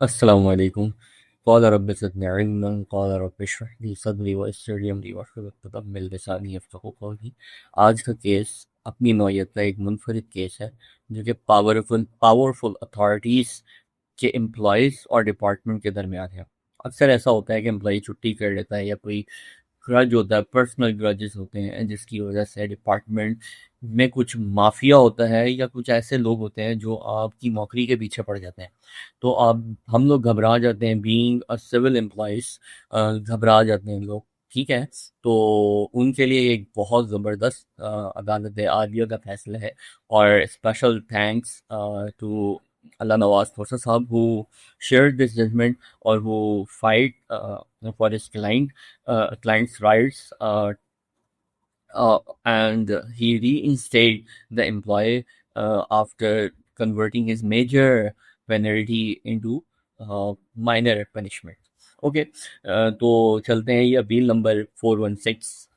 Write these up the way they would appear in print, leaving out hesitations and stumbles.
अस्सलामु अलैकुम। क़ाल rabbi ज़िदनी इल्मन क़ाल rabbi इश्रह ली सदरी वयस्सिर ली अमरी वाहलुल उक़दतम मिन लिसानी यफ़क़हू क़ौली। आज का केस अपनी नौइयत का एक मुनफ़रिद केस है जो कि पावरफुल पावरफुल अथॉरिटीज़ के एम्प्लॉइज़ और डिपार्टमेंट के दरमियान है। अक्सर ऐसा होता है कि एम्प्लॉई छुट्टी कर लेता है या कोई ग्रज होता है, पर्सनल ग्रजेस होते हैं जिसकी वजह से डिपार्टमेंट में कुछ माफिया होता है या कुछ ऐसे लोग होते हैं जो आपकी नौकरी के पीछे पड़ जाते हैं। तो आप हम लोग घबरा जाते हैं, बीइंग अ सिविल एम्प्लॉइज घबरा जाते हैं लोग। ठीक है, तो उनके लिए एक बहुत ज़बरदस्त अदालत आलिया का फैसला है। और special thanks to Allah Nawaz खोसा साहब हु शेयर दिस जजमेंट और वो fight for his client's rights, and he reinstated the employee after converting his major penalty into minor punishment. Okay, तो चलते हैं। ये अपील नंबर 416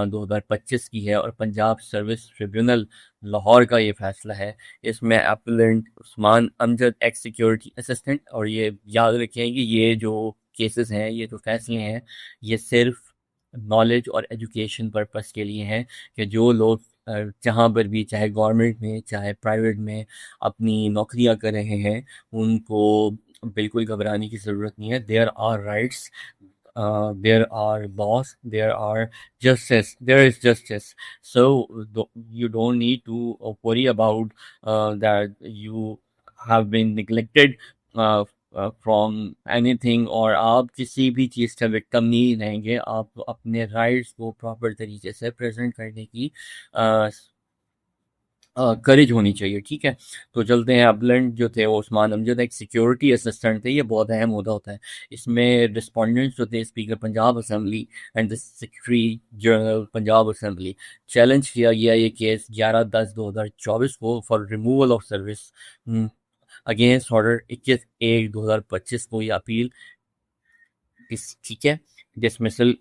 2025 की है और पंजाब सर्विस ट्रिब्यूनल लाहौर का ये फैसला है। इसमें appellant Usman Amjad x security assistant, और ये याद रखें कि ये जो केसेस हैं, ये जो फैसले हैं, ये सिर्फ नॉलेज और एजुकेशन पर्पस के लिए हैं कि जो लोग जहाँ पर भी, चाहे गवर्नमेंट में चाहे प्राइवेट में, अपनी नौकरियां कर रहे हैं, उनको बिल्कुल घबराने की ज़रूरत नहीं है। There are rights, there are laws, there are justice, there is justice. So you don't need to worry about that you have been neglected from anything, और आप किसी भी चीज़ का विक्टिम नहीं रहेंगे। आप अपने राइट्स को प्रॉपर तरीके से प्रेजेंट करने की करेज होनी चाहिए। ठीक है, तो चलते हैं। अपलेंट जो थे वो उस्मान अमजद एक सिक्योरिटी असिस्टेंट थे। ये बहुत अहम होता होता है। इसमें रिस्पोंडेंट्स जो थे speaker Punjab assembly and the secretary general Punjab assembly. Challenge किया गया ये केस 11/10/2024 को for removal of service against order 21/1/2025 को ये अपील। ठीक है, डिसमिसल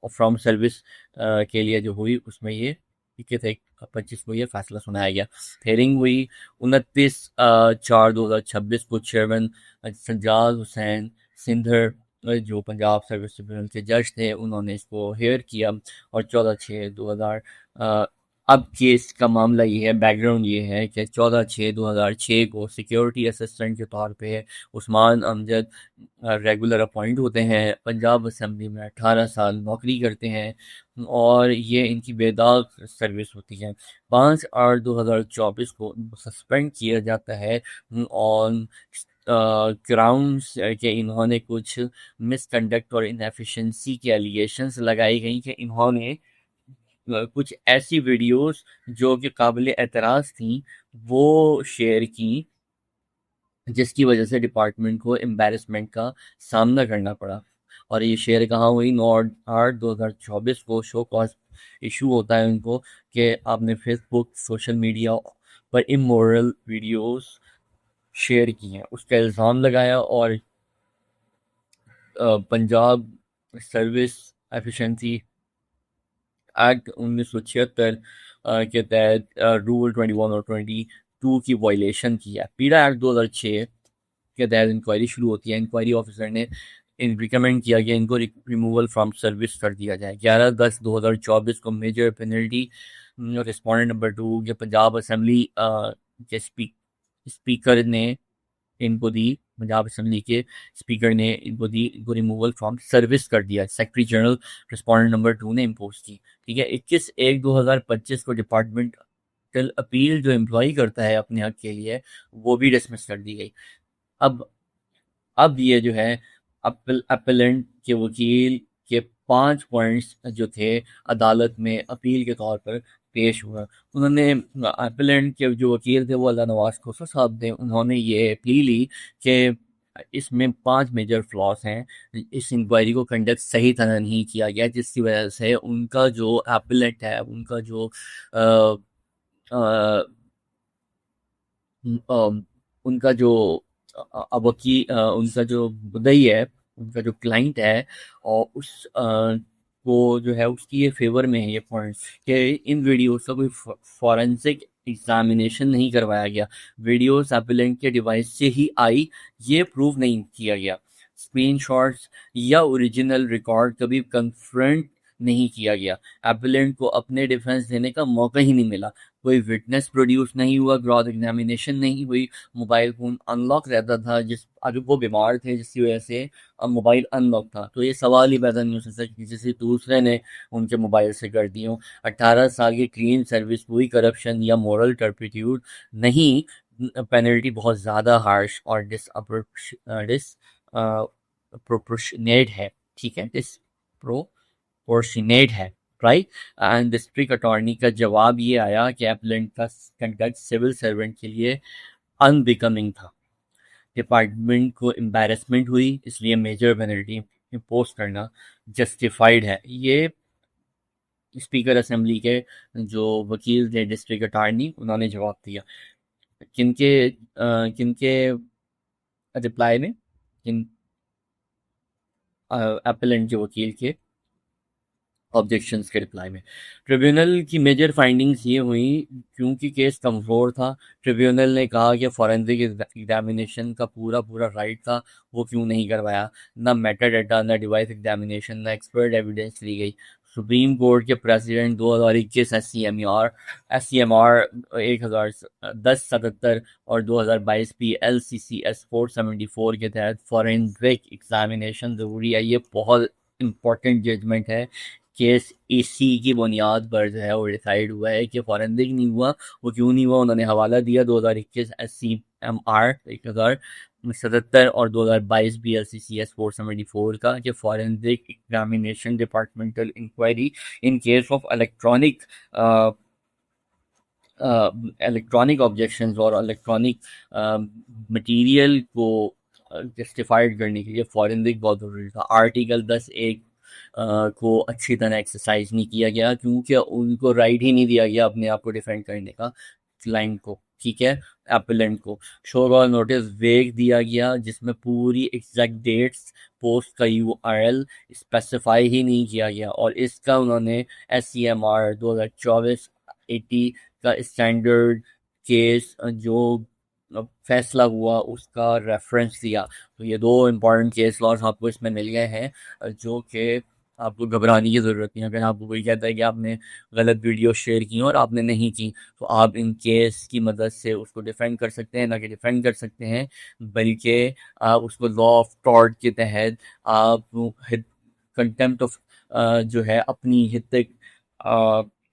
फ्रॉम सर्विस के लिए जो हुई, उसमें ये 21/1/25 को ये फैसला सुनाया गया। हेयरिंग हुई 29/4/2026 को। चेयरमैन सज्जाद हुसैन सिंधर जो पंजाब सर्विस ट्रिब्यूनल के जज थे, उन्होंने इसको हेयर किया। और 14/6/2000 अब केस का मामला ये है, बैकग्राउंड ये है कि 14/6/2006 को सिक्योरिटी असिस्टेंट के तौर पे उस्मान अमजद रेगुलर अपॉइंट होते हैं पंजाब असेंबली में। 18 साल नौकरी करते हैं और ये इनकी बेदाग सर्विस होती है। 5/8/2024 को सस्पेंड किया जाता है ऑन ग्राउंड्स कि इन्होंने कुछ मिसकंडक्ट और इनएफिशिएंसी के एलिगेशंस लगाई गई कि इन्होंने कुछ ऐसी वीडियोस जो कि काबिल एतराज़ थी वो शेयर की, जिसकी वजह से डिपार्टमेंट को एम्बैरेसमेंट का सामना करना पड़ा। और ये शेयर कहाँ हुई? 9/8/2024 को शो कॉज इशू होता है उनको कि आपने फेसबुक सोशल मीडिया पर इमोरल वीडियोस शेयर की हैं, उसका इल्ज़ाम लगाया। और पंजाब सर्विस एफिशिएंसी एक्ट 1976 के तहत रूल 21 और 22 की वायलेशन की है। पीड़ा एक्ट 2006 के तहत इंक्वायरी शुरू होती है। इंक्वायरी ऑफिसर ने रिकमेंड किया कि इनको रिमूवल फ्रॉम सर्विस कर दिया जाए। 11/10/2024 को मेजर पेनल्टी रिस्पोंडेंट नंबर 2 के पंजाब असेंबली के स्पीकर ने इनको दी। पंजाब असेंबली के स्पीकर ने इनको दी, इनको रिमूवल फ्रॉम सर्विस कर दिया। सेक्रेटरी जनरल रिस्पोंडेंट नंबर 2 ने इम्पोज की। ठीक है, 21/1/2025 को डिपार्टमेंटल अपील जो एम्प्लॉय करता है अपने हक के लिए, वो भी डिसमिस कर दी गई। अब अब ये जो है अपीलेंट के वकील के 5 पॉइंट्स जो थे अदालत में अपील के तौर पर पेश हुआ। उन्होंने अपीलेंट के जो वकील थे वो अल्लाह नवाज खोसा साहब थे। उन्होंने ये प्ली ली कि इसमें 5 मेजर फ्लॉज हैं। इस इंक्वायरी को कंडक्ट सही तरह नहीं किया गया, जिसकी वजह से उनका जो अपीलेंट है, उनका जो अ, अ, उनका जो उनका जो मुद्दई है, उनका जो क्लाइंट है, और उस वो जो है उसकी ये फेवर में है ये पॉइंट कि इन वीडियोस का कोई फॉरेंसिक एग्जामिनेशन नहीं करवाया गया, वीडियोस एप्लेंट के डिवाइस से ही आई, ये प्रूव नहीं किया गया, स्क्रीनशॉट्स या ओरिजिनल रिकॉर्ड कभी कन्फ्रंट नहीं किया गया, एप्लेंट को अपने डिफेंस देने का मौका ही नहीं मिला, कोई विटनेस प्रोड्यूस नहीं हुआ, क्रॉस एग्जामिनेशन नहीं हुई, मोबाइल फ़ोन अनलॉक रहता था, जिस अभी वो बीमार थे जिसकी वजह से अब मोबाइल अनलॉक था, तो ये सवाल ही पैदा नहीं हो सकता कि किसी दूसरे ने उनके मोबाइल से कर दी हो। 18 साल की क्लीन सर्विस, कोई करप्शन या मॉरल टर्पिट्यूड नहीं, पेनल्टी बहुत ज़्यादा हार्श और डिस प्रोपोर्शनेट है, ठीक है, डिसप्रोपोर्शनेट है, राइट। एंड डिस्ट्रिक्ट अटॉर्नी का जवाब ये आया कि एप्लेंट का कंडक्ट सिविल सर्वेंट के लिए अनबिकमिंग था, डिपार्टमेंट को एम्बैरेसमेंट हुई, इसलिए मेजर पेनल्टी इम्पोज करना जस्टिफाइड है। ये स्पीकर असेंबली के जो वकील थे डिस्ट्रिक्ट अटॉर्नी, उन्होंने जवाब दिया। किनके किनके रिप्लाई में, किन एपेलेंट के वकील के ऑब्जेक्शंस के रिप्लाई में। ट्रिब्यूनल की मेजर फाइंडिंग्स ये हुई, क्योंकि केस कमज़ोर था, ट्रिब्यूनल ने कहा कि फॉरेंसिक एग्जामिनेशन का पूरा पूरा राइट था, वो क्यों नहीं करवाया, ना मेटा डाटा, ना डिवाइस एग्जामिनेशन, ना एक्सपर्ट एविडेंस ली गई। सुप्रीम कोर्ट के precedent 2021 S C M R 1077 और 2022 PLCCS 474 के तहत फॉरेंसिक एग्जामिनेशन ज़रूरी है। ये बहुत इंपॉर्टेंट जजमेंट है। केस इसी की बुनियाद पर जो है वो डिसाइड हुआ है कि फॉरेंसिक नहीं हुआ, वो क्यों नहीं हुआ, उन्होंने हवाला दिया 2021 SCMR 1077 और 2022 BLCCS 474 का, कि forensic examination departmental inquiry in case of electronic objections और इलेक्ट्रॉनिक मटेरियल को जस्टिफाइड करने के लिए फॉरेंसिक बहुत ज़रूरी था। आर्टिकल 10(1) को अच्छी तरह एक्सरसाइज नहीं किया गया, क्योंकि उनको राइट ही नहीं दिया गया अपने आप को डिफेंड करने का, क्लाइंट को, ठीक है, एपेलेंट को। शो कॉज नोटिस वेग दिया गया, जिसमें पूरी एग्जैक्ट डेट्स, पोस्ट का URL स्पेसिफाई ही नहीं किया गया, और इसका उन्होंने SCMR 2024-80 का स्टैंडर्ड केस जो फैसला हुआ उसका रेफरेंस दिया। तो ये दो इम्पॉर्टेंट केस लॉज आपको इसमें मिल गए हैं, जो कि आपको घबराने की ज़रूरत नहीं है। अगर आपको कोई कहता है कि आपने गलत वीडियो शेयर की और आपने नहीं की, तो आप इन केस की मदद से उसको डिफेंड कर सकते हैं, ना कि डिफेंड कर सकते हैं, बल्कि आप उसको लॉ ऑफ टॉर्ट के तहत आप कंटेम्प्ट ऑफ जो है अपनी हितक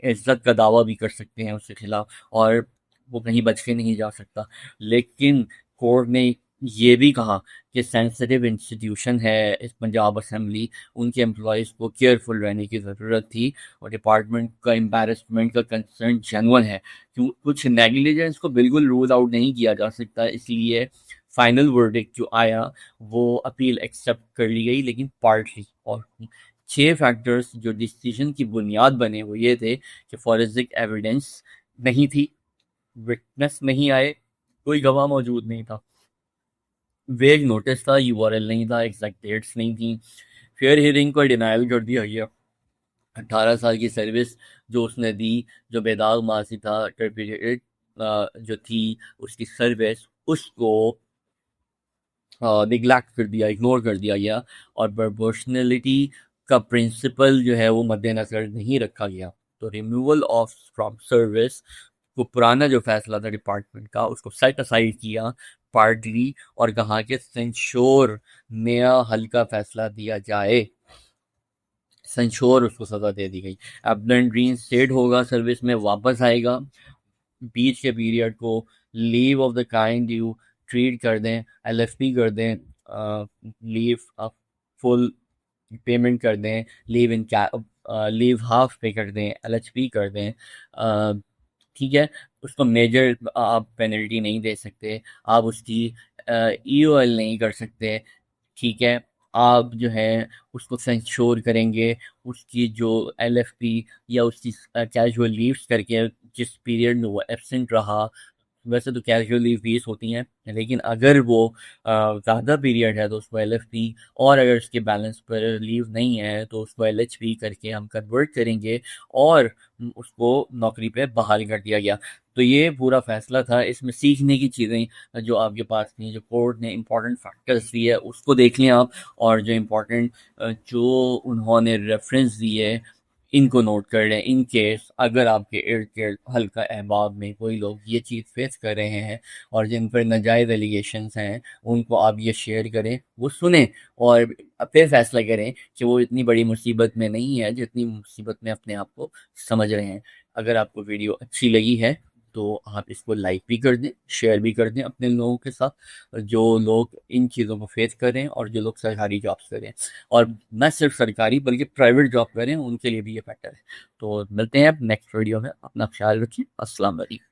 इज्जत का दावा भी कर सकते हैं उसके खिलाफ, और वो कहीं बच के नहीं जा सकता। लेकिन कोर्ट ने ये भी कहा कि सेंसिटिव इंस्टीट्यूशन है इस पंजाब असेंबली, उनके एम्प्लॉयज़ को केयरफुल रहने की ज़रूरत थी, और डिपार्टमेंट का एम्बैरेसमेंट का कंसर्न जेन्युइन है, क्यों कुछ नेग्लिजेंस को बिल्कुल रूल आउट नहीं किया जा सकता, इसलिए फाइनल वर्डिक्ट जो आया वो अपील एक्सेप्ट कर ली गई, लेकिन पार्टली। और 6 फैक्टर्स जो डिसीजन की बुनियाद बने वो ये थे कि फॉरेंसिक एविडेंस नहीं थी, विटनेस नहीं आए, कोई गवाह मौजूद नहीं था, वेग नोटिस था, URL नहीं था, एग्जैक्ट डेट्स नहीं थी, फेयर हियरिंग को डिनायल कर दिया गया, 18 साल की सर्विस जो उसने दी, जो बेदाग मासी था, टर्पिडेटेड जो थी उसकी सर्विस, उसको निगलेक्ट कर दिया, इग्नोर कर दिया गया, और प्रोपोर्शनलिटी का प्रिंसिपल जो है वो मद्देनजर नहीं रखा गया। तो रिमूवल ऑफ फ्रॉम सर्विस को, पुराना जो फैसला था डिपार्टमेंट का, उसको सेट असाइड किया पार्टली, और कहा कि सेंश्योर नया हल्का फैसला दिया जाए, सेंश्योर उसको सज़ा दे दी गई। एब्लेंट रीइंस्टेट होगा, सर्विस में वापस आएगा, बीच के पीरियड को leave of the kind you treat कर दें, LFP कर दें, लीव फुल पेमेंट कर दें, लीव हाफ पे कर दें, LHP कर दें, ठीक है, उसको मेजर आप पेनल्टी नहीं दे सकते, आप उसकी EOL नहीं कर सकते, ठीक है, आप जो है उसको सेंश्योर करेंगे, उसकी जो LFP या उसकी कैजुअल लीव्स करके जिस पीरियड में वो एब्सेंट रहा, वैसे तो कैजुअल लीव 20 होती हैं, लेकिन अगर वो ज़्यादा पीरियड है तो उसको LFP, और अगर उसके बैलेंस पर लीव नहीं है तो उसको LHP करके हम कन्वर्ट करेंगे, और उसको नौकरी पे बहाल कर दिया गया। तो तो ये पूरा फैसला था, इसमें सीखने की चीज़ें जो आपके पास थी, जो कोर्ट ने इंपॉर्टेंट फैक्टर्स दिए उसको देख लें आप, और जो इम्पोर्टेंट जो उन्होंने रेफरेंस दिए इनको नोट कर लें, इन केस अगर आपके इर्द गिर्द हल्का अहबाब में कोई लोग ये चीज़ फेस कर रहे हैं और जिन पर नाजायज़ एलिगेशंस हैं उनको आप ये शेयर करें, वो सुने और फिर फैसला करें कि वो इतनी बड़ी मुसीबत में नहीं है जितनी मुसीबत में अपने आप को समझ रहे हैं। अगर आपको वीडियो अच्छी लगी है तो आप इसको लाइक भी कर दें, शेयर भी कर दें अपने लोगों के साथ जो लोग इन चीज़ों को फेस करें और जो लोग सरकारी जॉब्स करें, और न सिर्फ सरकारी बल्कि प्राइवेट जॉब करें उनके लिए भी ये फैक्टर है। तो मिलते हैं अब नेक्स्ट वीडियो में, अपना ख्याल रखिए। अस्सलाम वालेकुम।